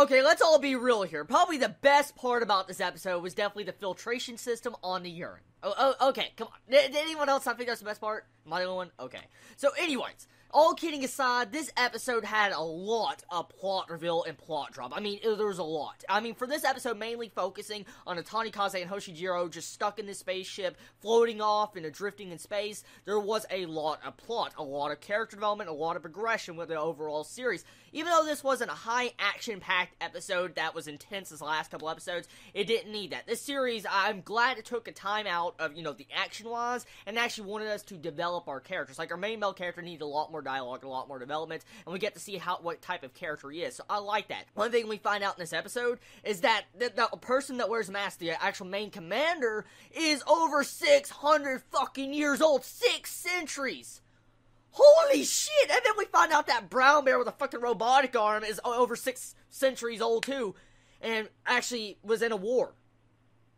Okay, let's all be real here. Probably the best part about this episode was definitely the filtration system on the urine. Okay, come on. Did anyone else not think that's the best part? Am I the only one? Okay. So anyways, all kidding aside, this episode had a lot of plot reveal and plot drop. I mean, there was a lot. I mean, for this episode, mainly focusing on Tanikaze and Hoshijiro just stuck in this spaceship, floating off and drifting in space, there was a lot of plot, a lot of character development, a lot of progression with the overall series. Even though this wasn't a high action-packed episode that was intense as the last couple episodes, it didn't need that. This series, I'm glad it took a time out of, the action-wise, and actually wanted us to develop our characters. Like, our main male character needed a lot more dialogue, a lot more development, and we get to see what type of character he is, so I like that. One thing we find out in this episode is that the person that wears a mask, the actual main commander, is over 600 fucking years old. 6 centuries! Holy shit! And then we find out that brown bear with a fucking robotic arm is over 6 centuries old too, and actually was in a war.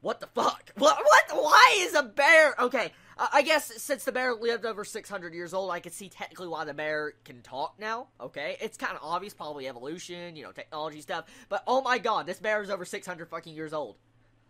What the fuck? What? Why is a bear? Okay, I guess since the bear lived over 600 years old, I can see technically why the bear can talk now, okay? It's kind of obvious, probably evolution, technology stuff, but oh my god, this bear is over 600 fucking years old.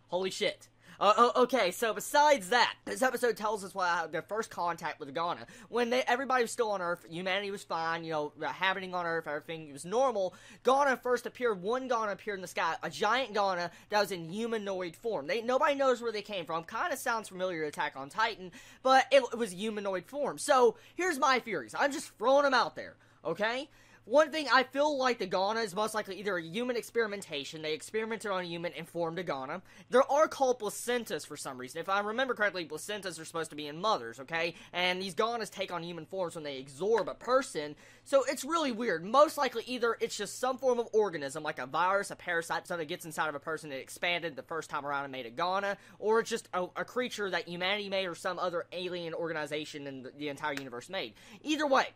Holy shit. Okay, so besides that, this episode tells us their first contact with Ghana. When everybody was still on Earth, humanity was fine, happening on Earth, everything was normal. Ghana first appeared, one Ghana appeared in the sky, a giant Ghana that was in humanoid form. Nobody knows where they came from. Kind of sounds familiar to Attack on Titan, but it was humanoid form. So, here's my theories. I'm just throwing them out there, okay? One thing, I feel like the Ghana is most likely either a human experimentation. They experimented on a human and formed a Ghana. There are called placentas for some reason. If I remember correctly, placentas are supposed to be in mothers, okay? And these Ghanas take on human forms when they absorb a person. So it's really weird. Most likely either it's just some form of organism, like a virus, a parasite, something that gets inside of a person that expanded the first time around and made a Ghana, or it's just a creature that humanity made or some other alien organization in the entire universe made. Either way,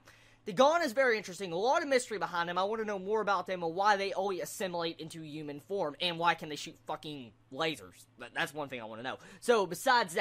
the Ghana is very interesting, a lot of mystery behind them. I want to know more about them and why they always assimilate into human form, and why can they shoot fucking lasers. That's one thing I want to know. So, besides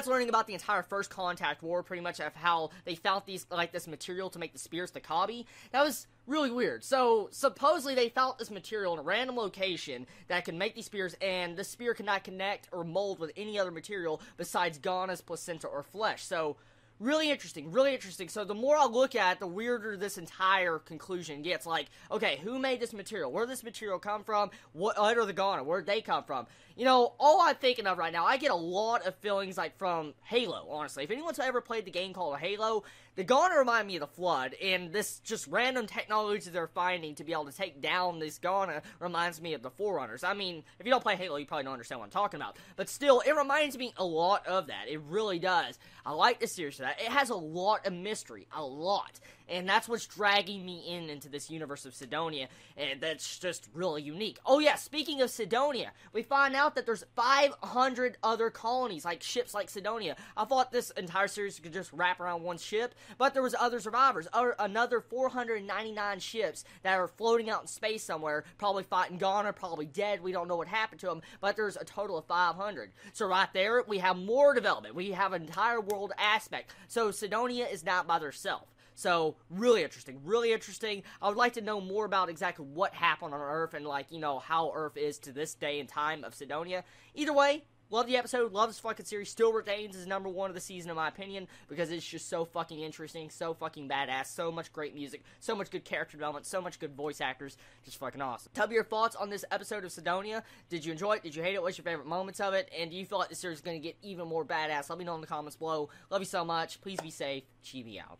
learning about the entire First Contact War, pretty much of how they found this material to make the spears, the Kabi, that was really weird. So, supposedly they found this material in a random location that can make these spears, and the spear cannot connect or mold with any other material besides Ghana's placenta or flesh. So, really interesting, really interesting. So the more I look at it, the weirder this entire conclusion gets. Like, okay, who made this material? Where did this material come from? What are the Ghana? Where'd they come from? All I'm thinking of right now, I get a lot of feelings like from Halo, honestly. If anyone's ever played the game called Halo, the Ghana remind me of the Flood, and this just random technology they're finding to be able to take down this Ghana reminds me of the Forerunners. I mean, if you don't play Halo, you probably don't understand what I'm talking about. But still, it reminds me a lot of that. It really does. I like this series for that. It has a lot of mystery. A lot. And that's what's dragging me into this universe of Sidonia, and that's just really unique. Oh yeah, speaking of Sidonia, we find out that there's 500 other colonies, like ships like Sidonia. I thought this entire series could just wrap around one ship, but there was other survivors, another 499 ships that are floating out in space somewhere, probably fighting Ghana, probably dead, we don't know what happened to them, but there's a total of 500. So right there, we have more development, we have an entire world aspect, so Sidonia is not by themselves. So, really interesting, really interesting. I would like to know more about exactly what happened on Earth and, how Earth is to this day and time of Sidonia. Either way, love the episode, love this fucking series, still retains as #1 of the season in my opinion, because it's just so fucking interesting, so fucking badass, so much great music, so much good character development, so much good voice actors, just fucking awesome. Tell me your thoughts on this episode of Sidonia. Did you enjoy it? Did you hate it? What's your favorite moments of it? And do you feel like this series is going to get even more badass? Let me know in the comments below. Love you so much. Please be safe. Chibi out.